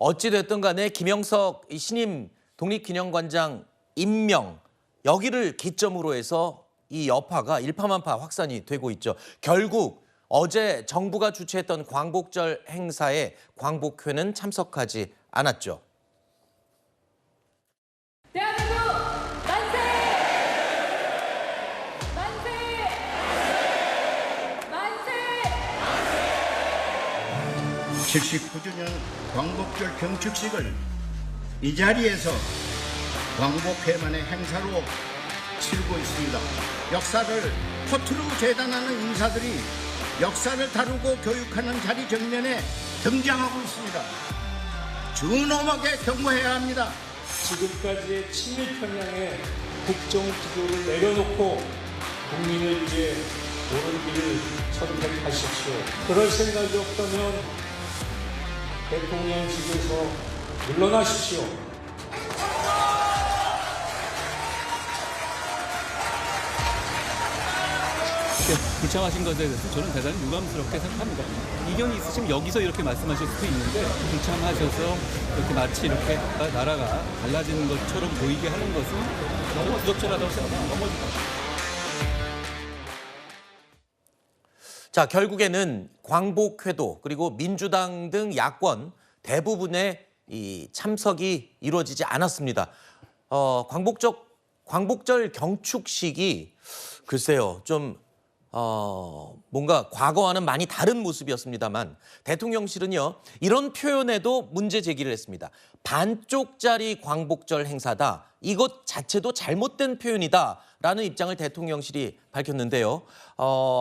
어찌됐든 간에 김영석 이 신임 독립기념관장 임명 여기를 기점으로 해서 이 여파가 일파만파 확산이 되고 있죠. 결국 어제 정부가 주최했던 광복절 행사에 광복회는 참석하지 않았죠. 대한민국 만세! 만세! 만세! 79주년 광복절 경축식을 이 자리에서 광복회만의 행사로 치르고 있습니다. 역사를 허투루 재단하는 인사들이 역사를 다루고 교육하는 자리 정면에 등장하고 있습니다. 준엄하게 경고해야 합니다. 지금까지의 친밀 평양의 국정 기조를 내려놓고 국민을 위해 옳은 길을 선택하십시오. 그럴 생각이 없다면 대통령직에서 물러나십시오. 불참하신 것에 대해서 저는 대단히 유감스럽게 생각합니다. 이견이 있으시면 여기서 이렇게 말씀하실 수도 있는데 불참하셔서 이렇게 마치 이렇게 나라가 달라지는 것처럼 보이게 하는 것은 너무 부적절하다고 생각합니다. 자, 결국에는 광복회도 그리고 민주당 등 야권 대부분의 이 참석이 이루어지지 않았습니다. 광복절 경축식이 글쎄요, 좀 뭔가 과거와는 많이 다른 모습이었습니다만 대통령실은요, 이런 표현에도 문제 제기를 했습니다. 반쪽짜리 광복절 행사다. 이것 자체도 잘못된 표현이다라는 입장을 대통령실이 밝혔는데요.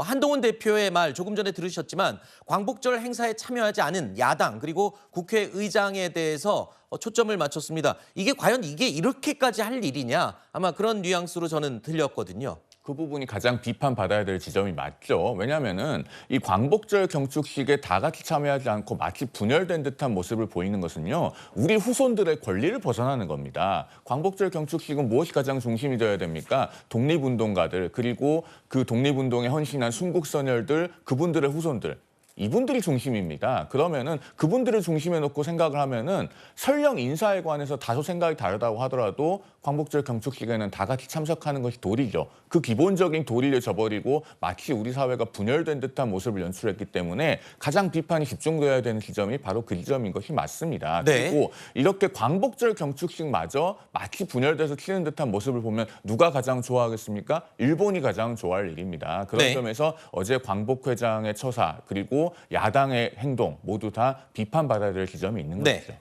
한동훈 대표의 말 조금 전에 들으셨지만 광복절 행사에 참여하지 않은 야당 그리고 국회의장에 대해서 초점을 맞췄습니다. 이게 과연 이게 이렇게까지 할 일이냐? 아마 그런 뉘앙스로 저는 들렸거든요. 그 부분이 가장 비판받아야 될 지점이 맞죠. 왜냐하면은 이 광복절 경축식에 다 같이 참여하지 않고 마치 분열된 듯한 모습을 보이는 것은요, 우리 후손들의 권리를 벗어나는 겁니다. 광복절 경축식은 무엇이 가장 중심이 되어야 됩니까? 독립운동가들, 그리고 그 독립운동에 헌신한 순국선열들, 그분들의 후손들. 이분들이 중심입니다. 그러면은 그분들을 중심에 놓고 생각을 하면은 설령 인사에 관해서 다소 생각이 다르다고 하더라도 광복절 경축식에는 다 같이 참석하는 것이 도리죠. 그 기본적인 도리를 저버리고 마치 우리 사회가 분열된 듯한 모습을 연출했기 때문에 가장 비판이 집중되어야 되는 지점이 바로 그 지점인 것이 맞습니다. 네. 그리고 이렇게 광복절 경축식마저 마치 분열돼서 치는 듯한 모습을 보면 누가 가장 좋아하겠습니까? 일본이 가장 좋아할 일입니다. 그런 네. 점에서 어제 광복회장의 처사 그리고 야당의 행동 모두 다 비판받아야 될 지점이 있는 네. 것이죠.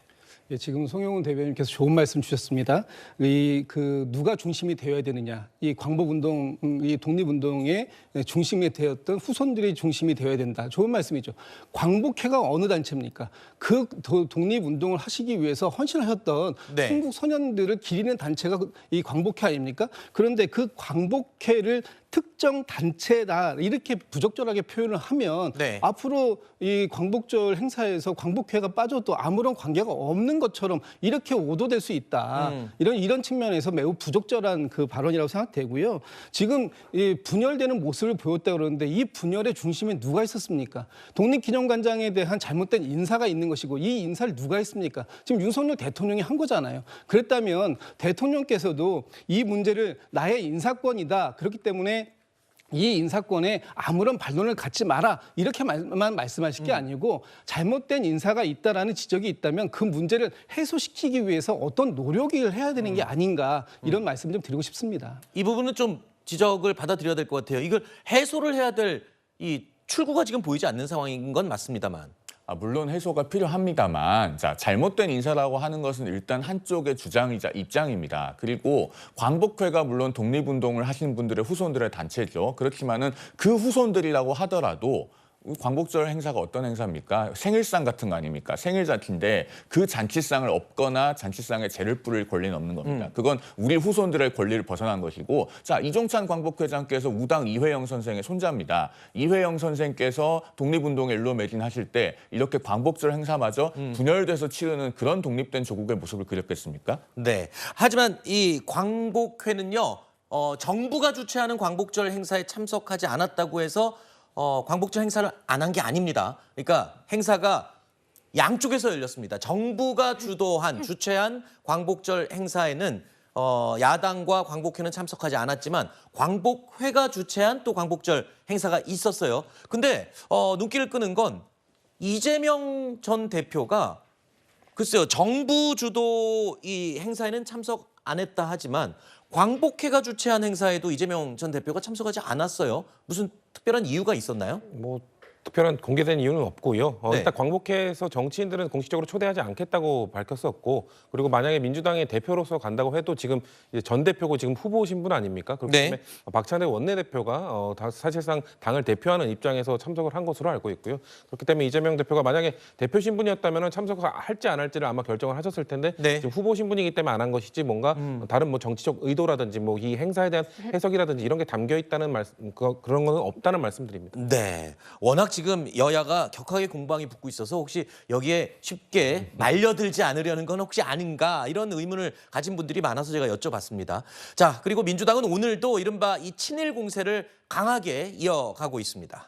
예, 지금 송영훈 대변인께서 좋은 말씀 주셨습니다. 누가 중심이 되어야 되느냐, 이 광복운동, 이 독립운동의 중심이 되었던 후손들이 중심이 되어야 된다. 좋은 말씀이죠. 광복회가 어느 단체입니까? 그 독립운동을 하시기 위해서 헌신하셨던 네. 한국 소년들을 기리는 단체가 이 광복회 아닙니까? 그런데 그 광복회를 특정 단체다 이렇게 부적절하게 표현을 하면 네. 앞으로 이 광복절 행사에서 광복회가 빠져도 아무런 관계가 없는 것처럼 이렇게 오도될 수 있다. 이런 측면에서 매우 부적절한 그 발언이라고 생각되고요. 지금 이 분열되는 모습을 보였다 그러는데 이 분열의 중심에 누가 있었습니까? 독립기념관장에 대한 잘못된 인사가 있는 것이고 이 인사를 누가 했습니까? 지금 윤석열 대통령이 한 거잖아요. 그랬다면 대통령께서도 이 문제를 나의 인사권이다. 그렇기 때문에 이 인사권에 아무런 반론을 갖지 마라 이렇게만 말씀하실 게 아니고 잘못된 인사가 있다라는 지적이 있다면 그 문제를 해소시키기 위해서 어떤 노력을 해야 되는 게 아닌가 이런 말씀 좀 드리고 싶습니다. 이 부분은 좀 지적을 받아들여야 될 것 같아요. 이걸 해소를 해야 될 이 출구가 지금 보이지 않는 상황인 건 맞습니다만. 물론 해소가 필요합니다만 잘못된 인사라고 하는 것은 일단 한쪽의 주장이자 입장입니다. 그리고 광복회가 물론 독립운동을 하신 분들의 후손들의 단체죠. 그렇지만은 그 후손들이라고 하더라도 광복절 행사가 어떤 행사입니까? 생일상 같은 거 아닙니까? 생일잔치인데 그 잔치상을 엎거나 잔치상에 재를 뿌릴 권리는 없는 겁니다. 그건 우리 후손들의 권리를 벗어난 것이고, 자, 이종찬 광복회장께서 우당 이회영 선생의 손자입니다. 이회영 선생께서 독립운동에 일로 매진하실 때 이렇게 광복절 행사마저 분열돼서 치르는 그런 독립된 조국의 모습을 그렸겠습니까? 네. 하지만 이 광복회는요, 정부가 주최하는 광복절 행사에 참석하지 않았다고 해서 광복절 행사를 안 한 게 아닙니다. 그러니까 행사가 양쪽에서 열렸습니다. 정부가 주최한 광복절 행사에는 야당과 광복회는 참석하지 않았지만 광복회가 주최한 또 광복절 행사가 있었어요. 근데 눈길을 끄는 건 이재명 전 대표가 글쎄요, 정부 주도 이 행사에는 참석 안 했다 하지만 광복회가 주최한 행사에도 이재명 전 대표가 참석하지 않았어요. 무슨 특별한 이유가 있었나요? 뭐 특별한 공개된 이유는 없고요. 네. 일단 광복회에서 정치인들은 공식적으로 초대하지 않겠다고 밝혔었고, 그리고 만약에 민주당의 대표로서 간다고 해도 지금 이제 전 대표고 지금 후보 신분 아닙니까? 그렇기 네. 때문에 박찬대 원내대표가 사실상 당을 대표하는 입장에서 참석을 한 것으로 알고 있고요. 그렇기 때문에 이재명 대표가 만약에 대표 신분이었다면 참석할지 안 할지를 아마 결정을 하셨을 텐데 네. 지금 후보 신분이기 때문에 안 한 것이지 뭔가 다른 뭐 정치적 의도라든지 뭐 이 행사에 대한 해석이라든지 이런 게 담겨 있다는 그런 거는 없다는 말씀드립니다. 네. 워낙 지금 여야가 격하게 공방이 붙고 있어서 혹시 여기에 쉽게 말려들지 않으려는 건 혹시 아닌가 이런 의문을 가진 분들이 많아서 제가 여쭤봤습니다. 자, 그리고 민주당은 오늘도 이른바 이 친일 공세를 강하게 이어가고 있습니다.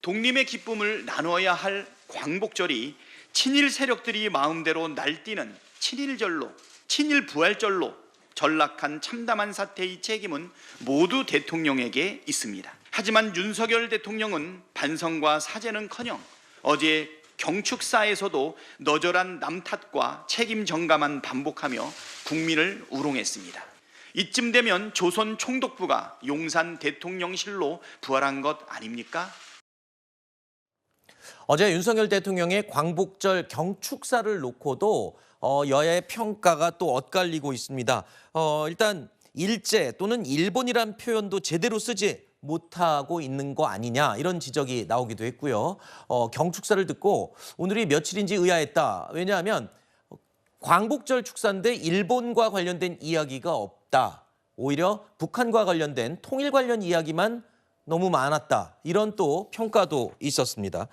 독립의 기쁨을 나눠야 할 광복절이 친일 세력들이 마음대로 날뛰는 친일절로, 친일부활절로 전락한 참담한 사태의 책임은 모두 대통령에게 있습니다. 하지만 윤석열 대통령은 반성과 사죄는커녕 어제 경축사에서도 너절한 남 탓과 책임 전가만 반복하며 국민을 우롱했습니다. 이쯤 되면 조선 총독부가 용산 대통령실로 부활한 것 아닙니까? 어제 윤석열 대통령의 광복절 경축사를 놓고도 여야의 평가가 또 엇갈리고 있습니다. 일단 일제 또는 일본이란 표현도 제대로 쓰지 못하고 있는 거 아니냐 이런 지적이 나오기도 했고요. 경축사를 듣고 오늘이 며칠인지 의아했다. 왜냐하면 광복절 축사인데 일본과 관련된 이야기가 없다. 오히려 북한과 관련된 통일 관련 이야기만 너무 많았다. 이런 또 평가도 있었습니다.